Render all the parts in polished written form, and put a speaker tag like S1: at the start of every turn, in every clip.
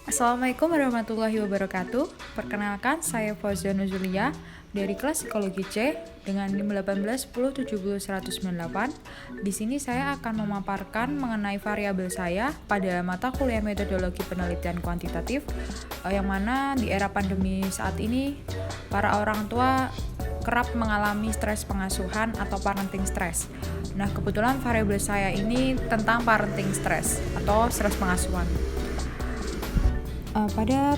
S1: Assalamualaikum warahmatullahi wabarakatuh. Perkenalkan, saya Fauzia Nuzulia dari kelas Psikologi C dengan NIM 1810700198. Di sini saya akan memaparkan mengenai variabel saya pada mata kuliah metodologi penelitian kuantitatif, yang mana di era pandemi saat ini para orang tua kerap mengalami stres pengasuhan atau parenting stress. Nah, kebetulan variabel saya ini tentang parenting stress atau stres pengasuhan. Pada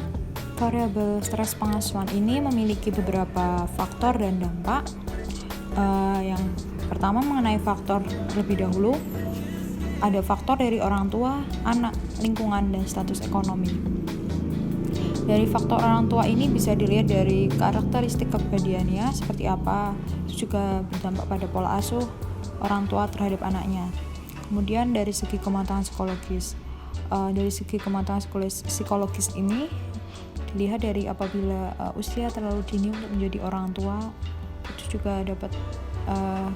S1: variabel stres pengasuhan ini memiliki beberapa faktor dan dampak. Yang pertama mengenai faktor lebih dahulu, ada faktor dari orang tua, anak, lingkungan, dan status ekonomi. Dari faktor orang tua ini bisa dilihat dari karakteristik kepribadiannya seperti apa, juga berdampak pada pola asuh orang tua terhadap anaknya. Kemudian dari segi kematangan psikologis. Dari segi kematangan psikologis ini dilihat dari apabila usia terlalu dini untuk menjadi orang tua, itu juga dapat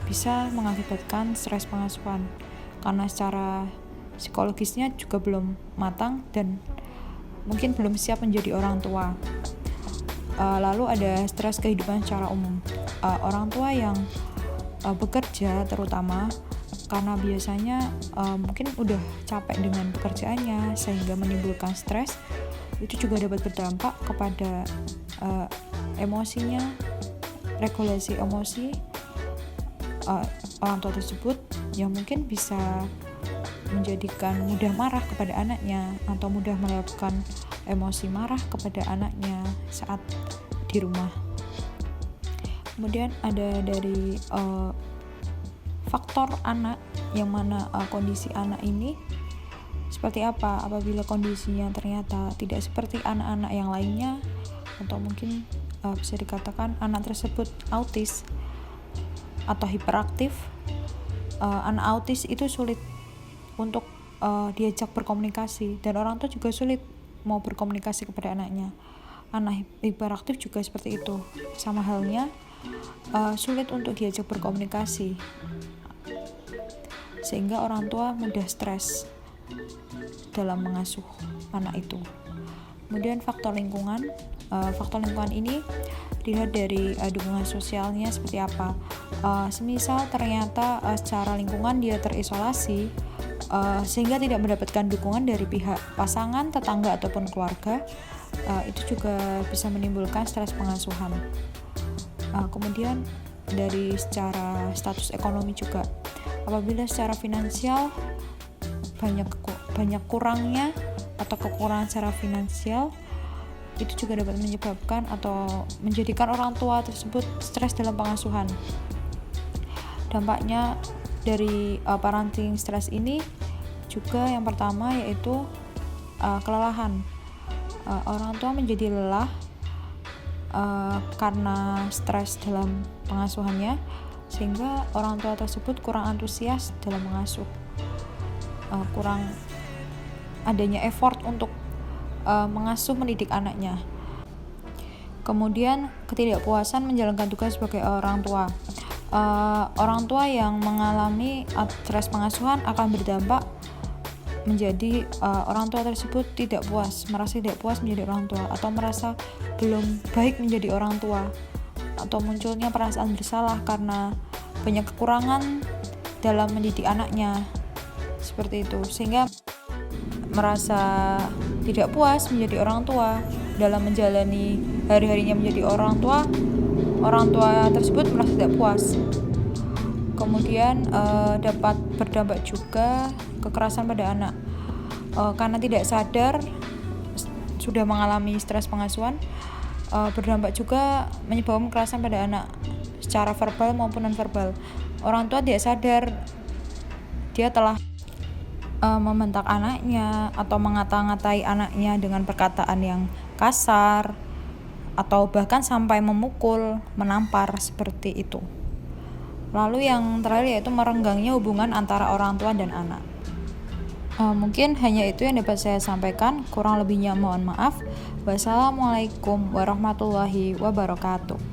S1: bisa mengakibatkan stres pengasuhan karena secara psikologisnya juga belum matang dan mungkin belum siap menjadi orang tua. Lalu ada stres kehidupan secara umum. Orang tua yang bekerja terutama karena biasanya mungkin udah capek dengan pekerjaannya sehingga menimbulkan stres, itu juga dapat berdampak kepada emosinya, regulasi emosi orang tua tersebut yang mungkin bisa menjadikan mudah marah kepada anaknya atau mudah melakukan emosi marah kepada anaknya saat di rumah. Kemudian ada dari faktor anak, yang mana kondisi anak ini seperti apa apabila kondisinya ternyata tidak seperti anak-anak yang lainnya, atau mungkin bisa dikatakan anak tersebut autis atau hiperaktif. Anak autis itu sulit untuk diajak berkomunikasi dan orang tua juga sulit mau berkomunikasi kepada anaknya. Anak hiperaktif juga seperti itu, sama halnya sulit untuk diajak berkomunikasi, sehingga orang tua mudah stres dalam mengasuh anak itu. Kemudian faktor lingkungan. Faktor lingkungan ini dilihat dari dukungan sosialnya seperti apa. Semisal ternyata secara lingkungan dia terisolasi, sehingga tidak mendapatkan dukungan dari pihak pasangan, tetangga, ataupun keluarga, itu juga bisa menimbulkan stres pengasuhan. Kemudian dari secara status ekonomi juga, apabila secara finansial banyak kurangnya atau kekurangan secara finansial, itu juga dapat menyebabkan atau menjadikan orang tua tersebut stres dalam pengasuhan. Dampaknya dari parenting stres ini juga yang pertama yaitu kelelahan. Orang tua menjadi lelah karena stres dalam pengasuhannya, sehingga orang tua tersebut kurang antusias dalam mengasuh, kurang adanya effort untuk mengasuh mendidik anaknya. Kemudian ketidakpuasan menjalankan tugas sebagai orang tua. Orang tua yang mengalami stres pengasuhan akan berdampak menjadi orang tua tersebut merasa tidak puas menjadi orang tua, atau merasa belum baik menjadi orang tua, atau munculnya perasaan bersalah karena banyak kekurangan dalam mendidik anaknya, seperti itu, sehingga merasa tidak puas menjadi orang tua. Dalam menjalani hari-harinya menjadi orang tua tersebut merasa tidak puas. Kemudian dapat berdampak juga kekerasan pada anak, karena tidak sadar sudah mengalami stres pengasuhan, berdampak juga menyebabkan kekerasan pada anak secara verbal maupun non-verbal. Orang tua tidak sadar dia telah membentak anaknya atau mengata-ngatai anaknya dengan perkataan yang kasar, atau bahkan sampai memukul, menampar, seperti itu. Lalu yang terakhir yaitu merenggangnya hubungan antara orang tua dan anak. Mungkin hanya itu yang dapat saya sampaikan, kurang lebihnya mohon maaf. Wassalamualaikum warahmatullahi wabarakatuh.